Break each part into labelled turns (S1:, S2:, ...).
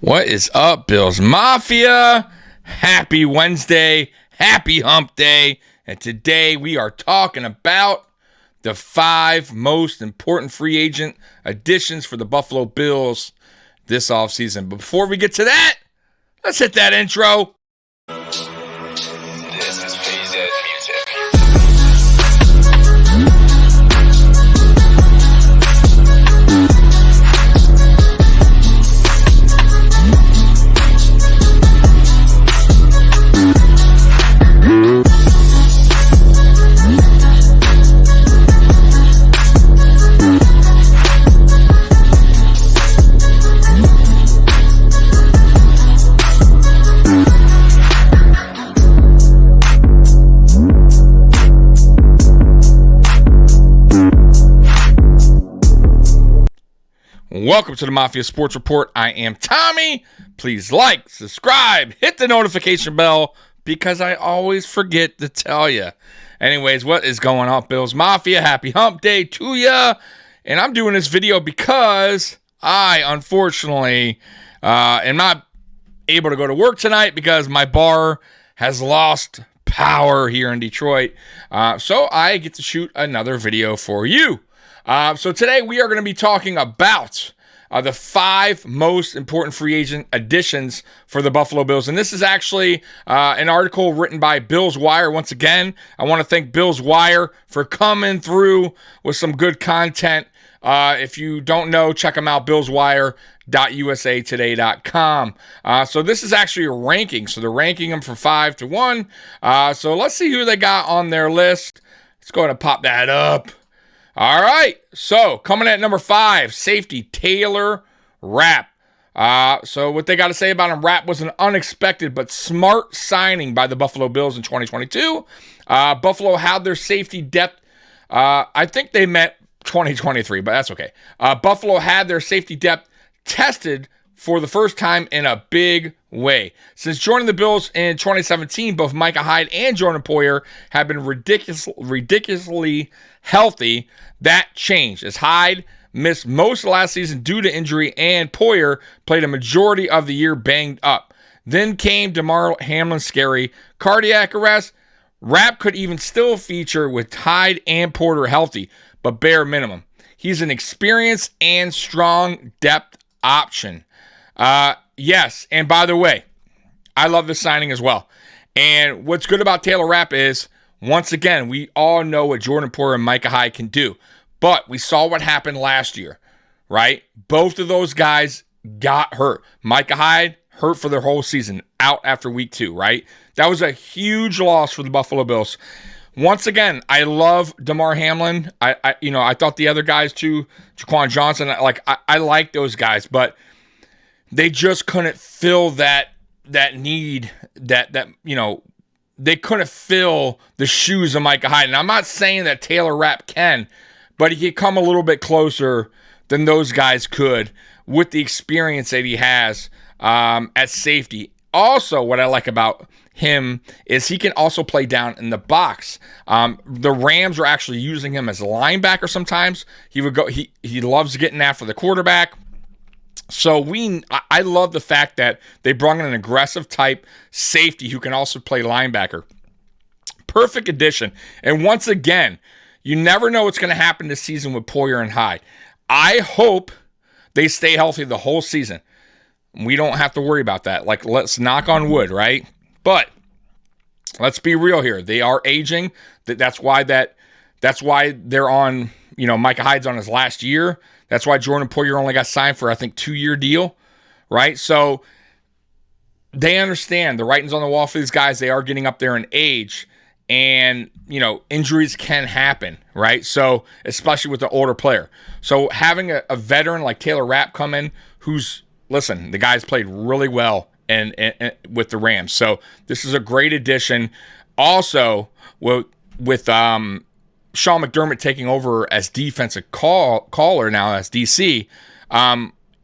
S1: What is up, Bills Mafia? Happy Wednesday, happy hump day, and today we are talking about the 5 most important free agent additions for the Buffalo Bills this offseason. But before we get to that, let's hit that intro.
S2: This is PZ Music.
S1: Welcome to the Mafia Sports Report. I am Tommy. Please like, subscribe, hit the notification bell because I always forget to tell you. Anyways, what is going on, Bills Mafia? Happy hump day to ya. And I'm doing this video because I, unfortunately, am not able to go to work tonight because my bar has lost power here in Detroit. So I get to shoot another video for you. So today we are going to be talking about the 5 most important free agent additions for the Buffalo Bills. And this is actually an article written by Bills Wire. Once again, I want to thank Bills Wire for coming through with some good content. If you don't know, check them out, billswire.usatoday.com. So this is actually a ranking. So they're ranking them from 5 to 1. So let's see who they got on their list. Let's go ahead and pop that up. All right, so coming at number 5, safety Taylor Rapp. So what they got to say about him, Rapp was an unexpected but smart signing by the Buffalo Bills in 2022. Buffalo had their safety depth. I think they meant 2023, but that's okay. Buffalo had their safety depth tested for the first time in a big way. Since joining the Bills in 2017, both Micah Hyde and Jordan Poyer have been ridiculously healthy. That changed as Hyde missed most of last season due to injury and Poyer played a majority of the year banged up. Then came Damar Hamlin's scary cardiac arrest. Rapp could even still feature with Hyde and Porter healthy, but bare minimum. He's an experienced and strong depth option. Yes, and by the way, I love this signing as well. And what's good about Taylor Rapp is, once again, we all know what Jordan Poyer and Micah Hyde can do. But we saw what happened last year, right? Both of those guys got hurt. Micah Hyde hurt for their whole season, out after week 2, right? That was a huge loss for the Buffalo Bills. Once again, I love Damar Hamlin. I thought the other guys too, Jaquan Johnson, I like those guys, but they just couldn't fill that need that they couldn't fill the shoes of Micah Hyde. And I'm not saying that Taylor Rapp can, but he could come a little bit closer than those guys could with the experience that he has at safety. Also, what I like about him is he can also play down in the box. The Rams are actually using him as a linebacker sometimes. He loves getting after the quarterback. So I love the fact that they brought in an aggressive type safety who can also play linebacker. Perfect addition. And once again, you never know what's going to happen this season with Poyer and Hyde. I hope they stay healthy the whole season. We don't have to worry about that. Let's knock on wood, right? But let's be real here. They are aging. That's why they're on, Micah Hyde's on his last year. That's why Jordan Poyer only got signed for, I think, 2-year deal, right? So they understand the writing's on the wall for these guys. They are getting up there in age, and, injuries can happen, right? So especially with the older player. So having a veteran like Taylor Rapp come in, the guy's played really well and with the Rams. So this is a great addition. Also, with Sean McDermott taking over as defensive caller now as DC,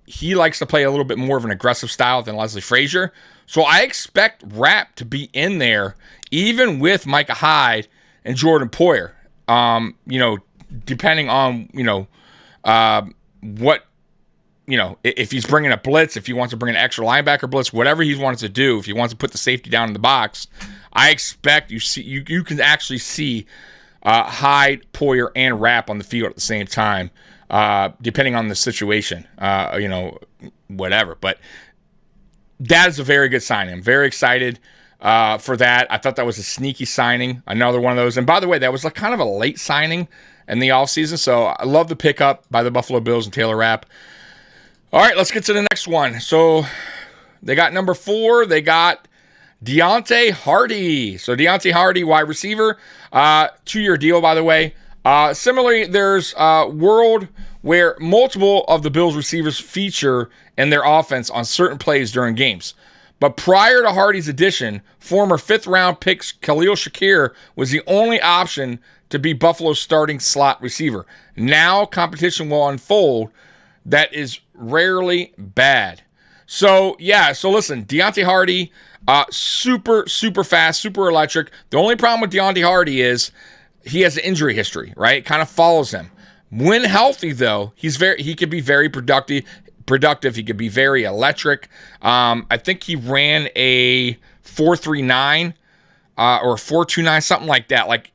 S1: he likes to play a little bit more of an aggressive style than Leslie Frazier. So I expect Rapp to be in there even with Micah Hyde and Jordan Poyer. Depending on what if he's bringing a blitz, if he wants to bring an extra linebacker blitz, whatever he wants to do, if he wants to put the safety down in the box, I expect you can actually see Hyde, Poyer, and Rapp on the field at the same time, depending on the situation, whatever. But that is a very good signing. I'm very excited for that. I thought that was a sneaky signing, another one of those. And by the way, that was like kind of a late signing in the offseason, so I love the pickup by the Buffalo Bills and Taylor Rapp. All right, let's get to the next one. So they got number 4. They got Deonte Hardy. So Deonte Hardy, wide receiver, 2-year deal, by the way. Similarly, there's a world where multiple of the Bills receivers feature in their offense on certain plays during games. But prior to Hardy's addition, former 5th-round pick Khalil Shakir was the only option to be Buffalo's starting slot receiver. Now competition will unfold that is rarely bad. So listen, Deonte Hardy, super, super fast, super electric. The only problem with Deonte Hardy is he has an injury history, right? It kind of follows him. When healthy, though, he could be very productive. He could be very electric. I think he ran a 4.39 or 4.29, something like that. Like,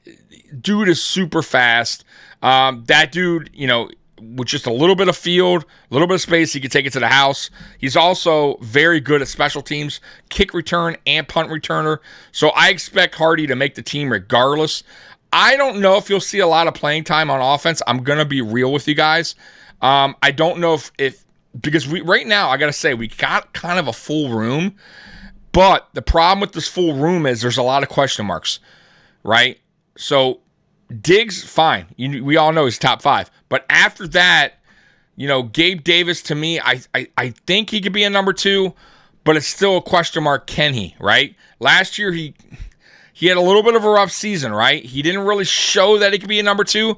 S1: dude is super fast. That dude, with just a little bit of field, a little bit of space, he could take it to the house. He's also very good at special teams, kick return and punt returner. So I expect Hardy to make the team regardless. I don't know if you'll see a lot of playing time on offense. I'm going to be real with you guys. I don't know if because right now, I got to say, we got kind of a full room. But the problem with this full room is there's a lot of question marks, right? So Diggs, fine. We all know he's top 5. But after that, Gabe Davis, to me, I think he could be a number 2, but it's still a question mark. Can he, right? Last year, he had a little bit of a rough season, right? He didn't really show that he could be a number 2,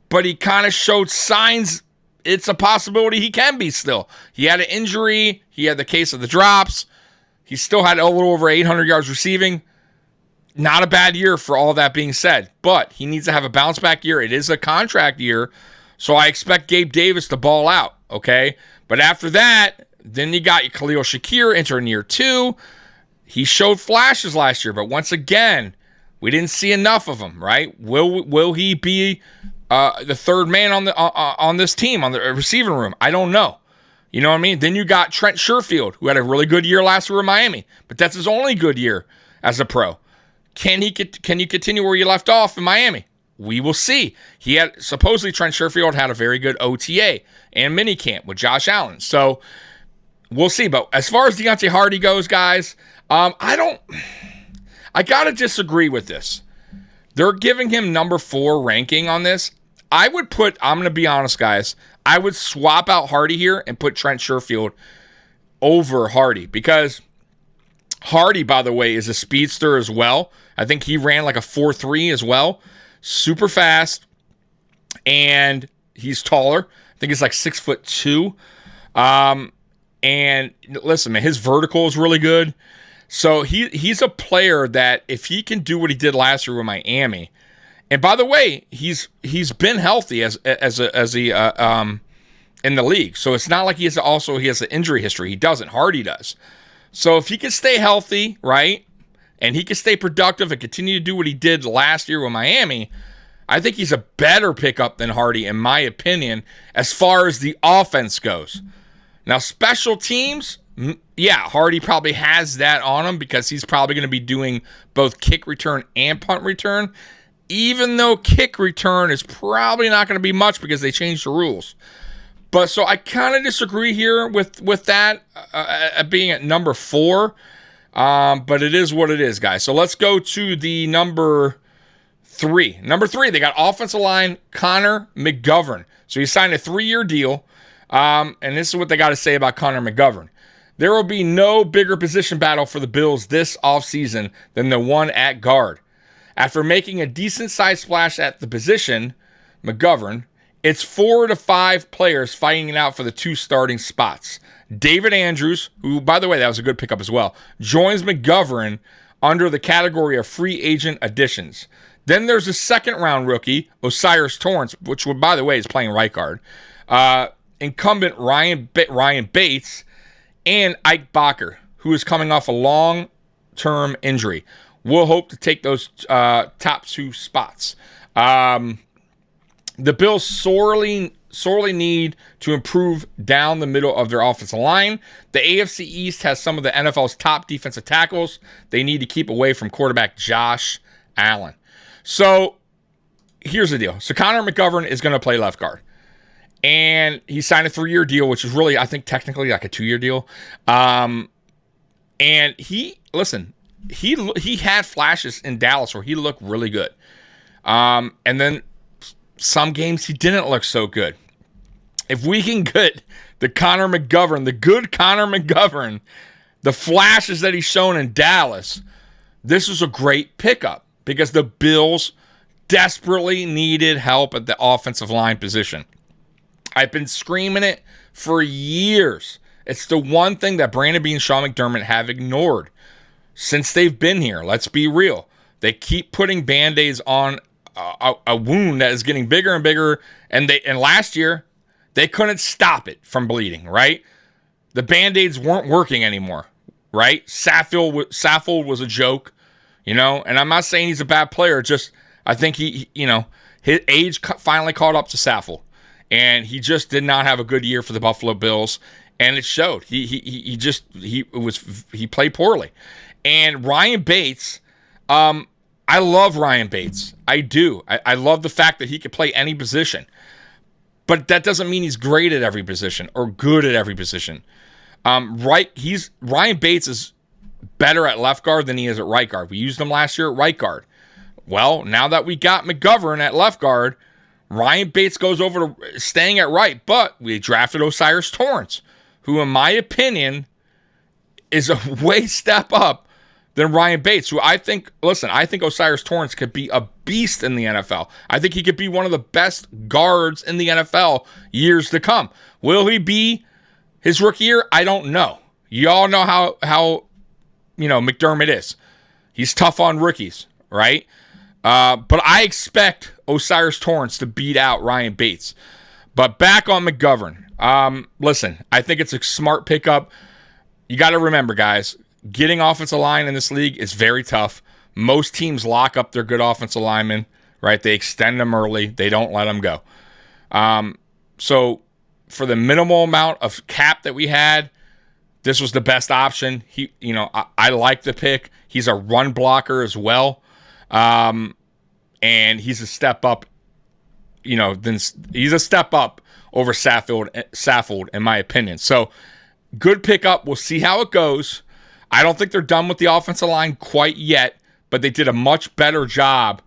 S1: but he kind of showed signs it's a possibility he can be still. He had an injury. He had the case of the drops. He still had a little over 800 yards receiving. Not a bad year for all that being said, but he needs to have a bounce back year. It is a contract year, so I expect Gabe Davis to ball out, okay? But after that, then you got Khalil Shakir entering year 2. He showed flashes last year, but once again, we didn't see enough of him, right? Will he be the third man on this team, on the receiving room? I don't know. You know what I mean? Then you got Trent Sherfield, who had a really good year last year in Miami, but that's his only good year as a pro. Can you continue where you left off in Miami? We will see. Supposedly Trent Sherfield had a very good OTA and minicamp with Josh Allen. So we'll see. But as far as Deonte Hardy goes, guys, I got to disagree with this. They're giving him number 4 ranking on this. I'm going to be honest, guys, I would swap out Hardy here and put Trent Sherfield over Hardy because Hardy, by the way, is a speedster as well. I think he ran like a 4.3 as well. Super fast. And he's taller. I think he's like 6'2". And listen, man, his vertical is really good. So he's a player that if he can do what he did last year with Miami, and by the way, he's been healthy as in the league. So it's not like he has an injury history. He doesn't. Hardy does. So if he can stay healthy, right, and he can stay productive and continue to do what he did last year with Miami, I think he's a better pickup than Hardy, in my opinion, as far as the offense goes. Now, special teams, yeah, Hardy probably has that on him because he's probably going to be doing both kick return and punt return, even though kick return is probably not going to be much because they changed the rules. But so I kind of disagree here with that being at number 4. But it is what it is, guys. So let's go to the number 3. Number 3, they got offensive line Connor McGovern. So he signed a 3-year deal. And this is what they got to say about Connor McGovern. There will be no bigger position battle for the Bills this offseason than the one at guard. After making a decent-sized splash at the position, McGovern, it's 4 to 5 players fighting it out for the 2 starting spots. David Andrews, who, by the way, that was a good pickup as well, joins McGovern under the category of free agent additions. Then there's a second-round rookie, Osiris Torrance, which, by the way, is playing right guard. incumbent Ryan Bates and Ike Bacher, who is coming off a long-term injury. We'll hope to take those top 2 spots. The Bills sorely need to improve down the middle of their offensive line. The AFC East has some of the NFL's top defensive tackles. They need to keep away from quarterback Josh Allen. So here's the deal. So Connor McGovern is going to play left guard. And he signed a 3-year deal, which is really, I think, technically like a 2-year deal. And he had flashes in Dallas where he looked really good. And then some games he didn't look so good. If we can get the good Connor McGovern, the flashes that he's shown in Dallas, this is a great pickup because the Bills desperately needed help at the offensive line position. I've been screaming it for years. It's the one thing that Brandon Beane and Sean McDermott have ignored since they've been here. Let's be real. They keep putting Band-Aids on a wound that is getting bigger and bigger, and last year they couldn't stop it from bleeding, right? The Band-Aids weren't working anymore, right? Saffold was a joke, and I'm not saying he's a bad player, just I think his age finally caught up to Saffold, and he just did not have a good year for the Buffalo Bills, and it showed. He played poorly. And Ryan Bates, I love Ryan Bates. I do. I love the fact that he could play any position. But that doesn't mean he's great at every position or good at every position. Ryan Bates is better at left guard than he is at right guard. We used him last year at right guard. Well, now that we got McGovern at left guard, Ryan Bates goes over to staying at right. But we drafted O'Cyrus Torrence, who in my opinion is a way step up than Ryan Bates, who I think O'Cyrus Torrence could be a beast in the NFL. I think he could be one of the best guards in the NFL years to come. Will he be his rookie year? I don't know. Y'all know how McDermott is. He's tough on rookies, right? But I expect O'Cyrus Torrence to beat out Ryan Bates. But back on McGovern. Listen, I think it's a smart pickup. You got to remember, guys, getting offensive line in this league is very tough. Most teams lock up their good offensive linemen, right? They extend them early. They don't let them go. So for the minimal amount of cap that we had, this was the best option. I like the pick. He's a run blocker as well. And he's a step up, he's a step up over Saffold in my opinion. So good pickup. We'll see how it goes. I don't think they're done with the offensive line quite yet, but they did a much better job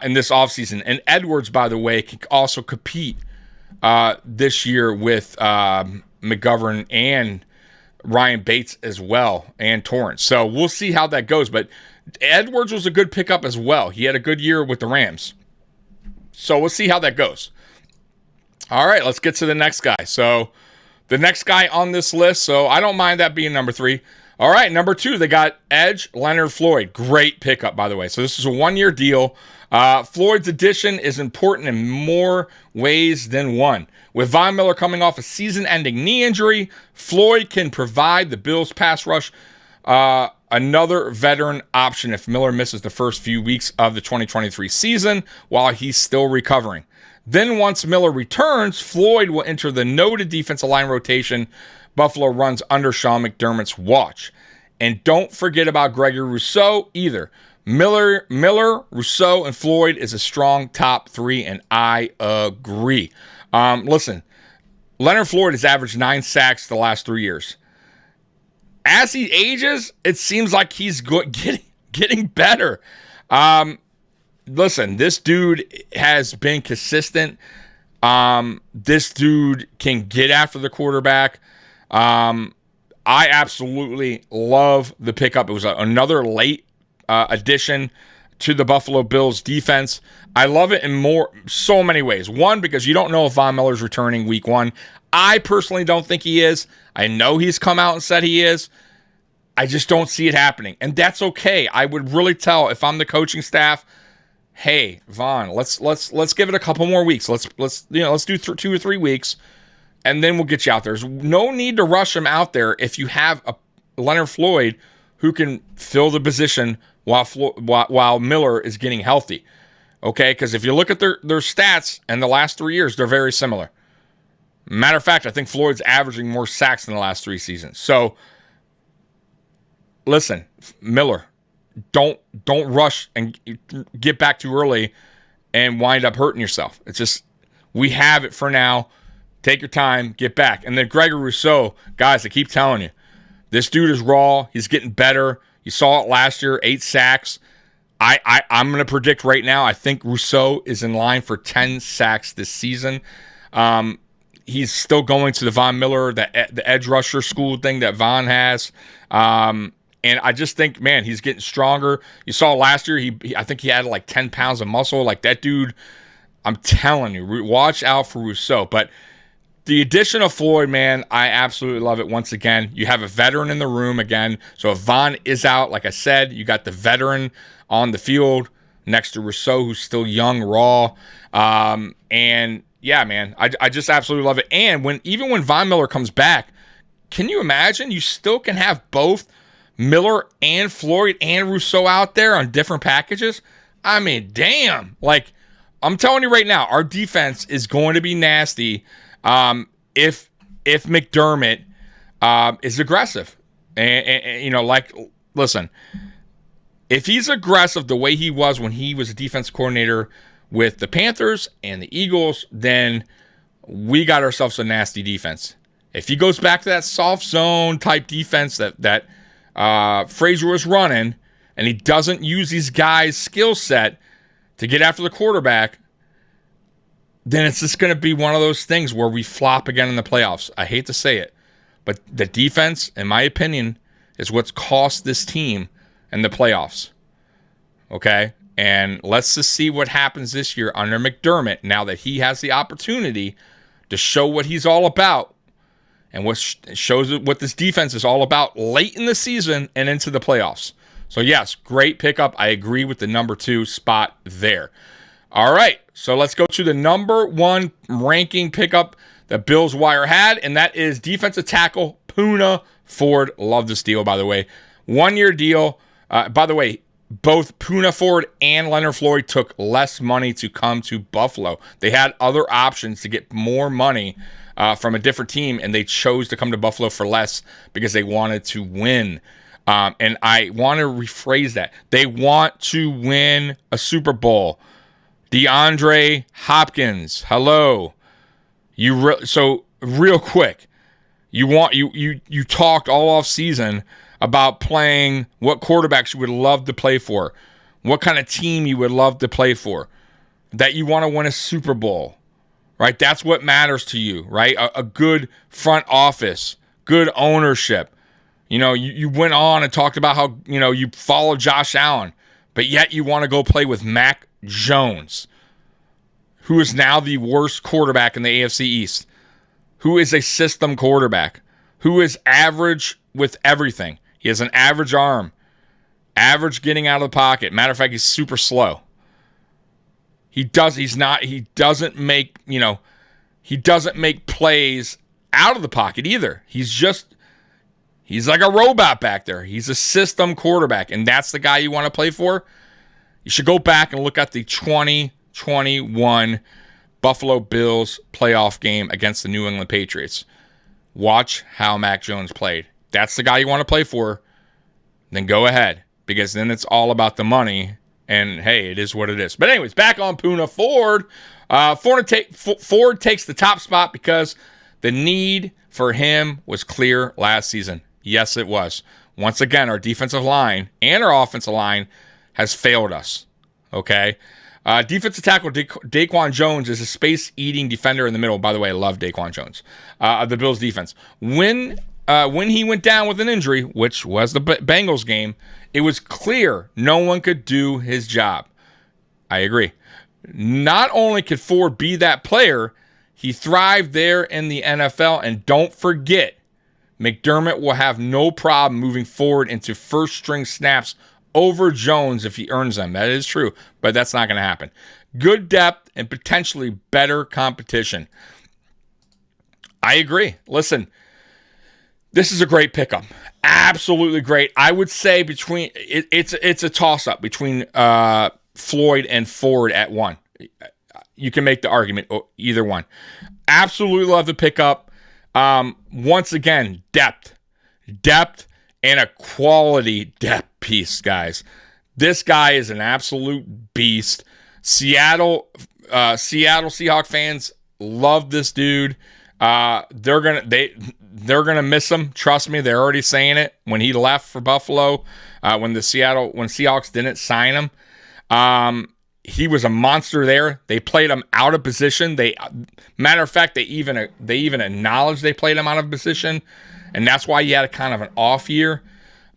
S1: in this offseason. And Edwards, by the way, can also compete this year with McGovern and Ryan Bates as well, and Torrance. So we'll see how that goes. But Edwards was a good pickup as well. He had a good year with the Rams. So we'll see how that goes. All right, let's get to the next guy. So the next guy on this list, so I don't mind that being number 3. All right, number 2, they got edge Leonard Floyd. Great pickup, by the way. So this is a 1-year deal. Floyd's addition is important in more ways than one. With Von Miller coming off a season-ending knee injury, Floyd can provide the Bills' pass rush another veteran option if Miller misses the first few weeks of the 2023 season while he's still recovering. Then once Miller returns, Floyd will enter the noted defensive line rotation Buffalo runs under Sean McDermott's watch. And don't forget about Gregory Rousseau either. Miller, Rousseau, and Floyd is a strong top 3, and I agree. Listen, Leonard Floyd has averaged 9 sacks the last 3 years. As he ages, it seems like he's getting better. Listen, this dude has been consistent. This dude can get after the quarterback. I absolutely love the pickup. It was another late addition to the Buffalo Bills defense. I love it in so many ways. One, because you don't know if Von Miller's returning week 1. I personally don't think he is. I know he's come out and said he is. I just don't see it happening. And that's okay. I would really tell if I'm the coaching staff, hey, Von, let's give it a couple more weeks. Let's do 2 or 3 weeks, and then we'll get you out there. There's no need to rush him out there if you have a Leonard Floyd who can fill the position while Miller is getting healthy. Okay, because if you look at their stats in the last 3 years, they're very similar. Matter of fact, I think Floyd's averaging more sacks in the last 3 seasons. So, listen, Miller, don't rush and get back too early and wind up hurting yourself. It's just, we have it for now. Take your time, get back. And then Gregory Rousseau, guys, I keep telling you, this dude is raw. He's getting better. You saw it last year, 8 sacks. I'm going to predict right now, I think Rousseau is in line for 10 sacks this season. He's still going to the Von Miller, the edge rusher school thing that Von has. And I just think, man, he's getting stronger. You saw last year, I think he had like 10 pounds of muscle. Like that dude, I'm telling you, watch out for Rousseau. But the addition of Floyd, man, I absolutely love it. Once again, you have a veteran in the room again. So if Von is out, like I said, you got the veteran on the field next to Rousseau, who's still young, raw. And yeah, man, I just absolutely love it. And even when Von Miller comes back, can you imagine? You still can have both Miller and Floyd and Rousseau out there on different packages. I mean, damn. Like, I'm telling you right now, our defense is going to be nasty if McDermott is aggressive. And you know, like, listen, if he's aggressive the way he was when he was a defense coordinator with the Panthers and the Eagles, then we got ourselves a nasty defense. If he goes back to that soft zone type defense that Frazier was running, and he doesn't use these guys' skill set to get after the quarterback, then it's just going to be one of those things where we flop again in the playoffs. I hate to say it, but the defense, in my opinion, is what's cost this team in the playoffs. Okay? And let's just see what happens this year under McDermott now that he has the opportunity to show what he's all about and what shows what this defense is all about late in the season and into the playoffs. So, yes, great pickup. I agree with the number 2 spot there. All right, so let's go to the number 1 ranking pickup that Bills Wire had, and that is defensive tackle Puna Ford. Love this deal, by the way. 1-year deal. By the way, both Puna Ford and Leonard Floyd took less money to come to Buffalo. They had other options to get more money from a different team, and they chose to come to Buffalo for less because they wanted to win. And I want to rephrase that. They want to win a Super Bowl. DeAndre Hopkins, hello. So real quick, you talked all off season about playing what quarterbacks you would love to play for, what kind of team you would love to play for, that you want to win a Super Bowl, right? That's what matters to you, right? A good front office, good ownership. You know, you went on and talked about how, you know, you follow Josh Allen, but yet you want to go play with Mac Jones, who is now the worst quarterback in the AFC East, who is a system quarterback, who is average with everything. He has an average arm, average getting out of the pocket. Matter of fact, he's super slow. He doesn't make plays out of the pocket either. He's like a robot back there. He's a system quarterback, and that's the guy you want to play for. You should go back and look at the 2021 Buffalo Bills playoff game against the New England Patriots. Watch how Mac Jones played. That's the guy you want to play for, then go ahead, because then it's all about the money, and hey, it is what it is. But anyways, back on Puna Ford. Ford takes the top spot because the need for him was clear last season. Yes, it was. Once again, our defensive line and our offensive line has failed us. Okay? Defensive tackle Daquan Jones is a space-eating defender in the middle. By the way, I love Daquan Jones of the Bills' defense. When he went down with an injury, which was the Bengals game, it was clear no one could do his job. I agree. Not only could Ford be that player, he thrived there in the NFL. And don't forget, McDermott will have no problem moving forward into first-string snaps over Jones if he earns them. That is true, but that's not going to happen. Good depth and potentially better competition. I agree. Listen, this is a great pickup. Absolutely great. I would say it's a toss-up between Floyd and Ford at 1. You can make the argument either one. Absolutely love the pickup. Once again, depth, and a quality depth piece, guys. This guy is an absolute beast. Seattle Seahawks fans love this dude. They're gonna miss him. Trust me, they're already saying it. When he left for Buffalo, when Seahawks didn't sign him, he was a monster there. They played him out of position. Matter of fact, they even acknowledged they played him out of position, and that's why he had a kind of an off year.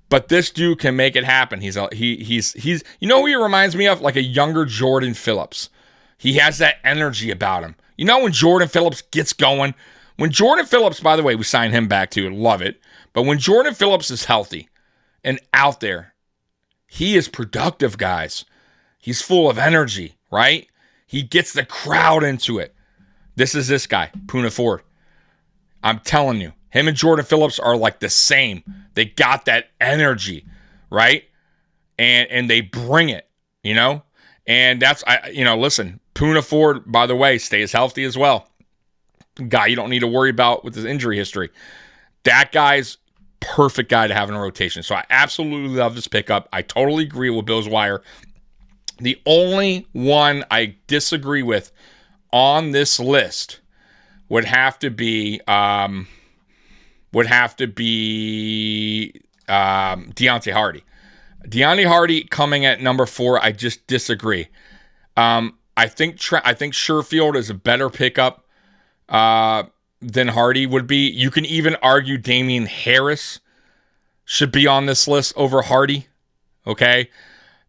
S1: But this dude can make it happen. He's you know who he reminds me of? Like a younger Jordan Phillips. He has that energy about him. You know when Jordan Phillips gets going? When Jordan Phillips, by the way, we signed him back too. Love it. But when Jordan Phillips is healthy and out there, he is productive, guys. He's full of energy, right? He gets the crowd into it. This is this guy, Puna Ford. I'm telling you, him and Jordan Phillips are like the same. They got that energy, right? And they bring it, you know? And that's, listen, Puna Ford, by the way, stays healthy as well. Guy you don't need to worry about with his injury history. That guy's perfect guy to have in a rotation. So I absolutely love this pickup. I totally agree with Bill's Wire. The only one I disagree with on this list would have to be Deonte Hardy. Deonte Hardy coming at number 4. I just disagree. I think Sherfield is a better pickup than Hardy would be. You can even argue Damian Harris should be on this list over Hardy. Okay.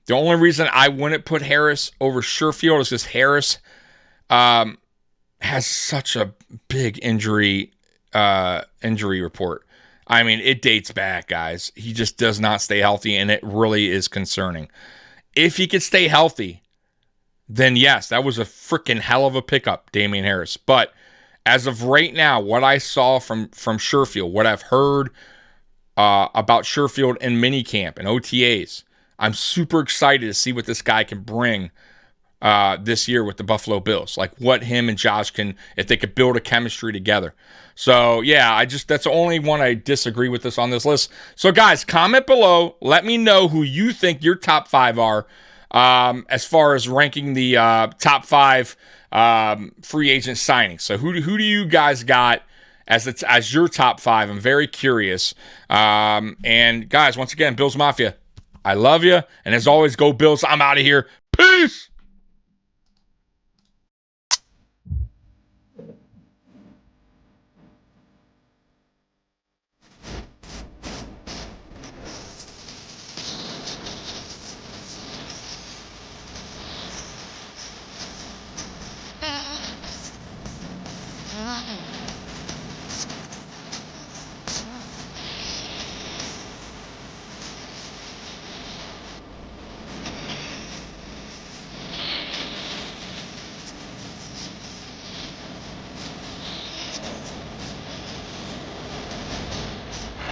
S1: The only reason I wouldn't put Harris over Sherfield is because Harris has such a big injury report. I mean, it dates back, guys. He just does not stay healthy, and it really is concerning. If he could stay healthy, then yes, that was a freaking hell of a pickup, Damian Harris. But as of right now, what I saw from Sherfield, what I've heard about Sherfield in minicamp and OTAs, I'm super excited to see what this guy can bring this year with the Buffalo Bills. Like what him and Josh can, if they could build a chemistry together. So yeah, that's the only one I disagree with this on this list. So guys, comment below. Let me know who you think your top 5 are as far as ranking the top 5 free agent signings. So who do you guys got as your top 5? I'm very curious. And guys, once again, Bills Mafia, I love you. And as always, go Bills. I'm out of here. Peace.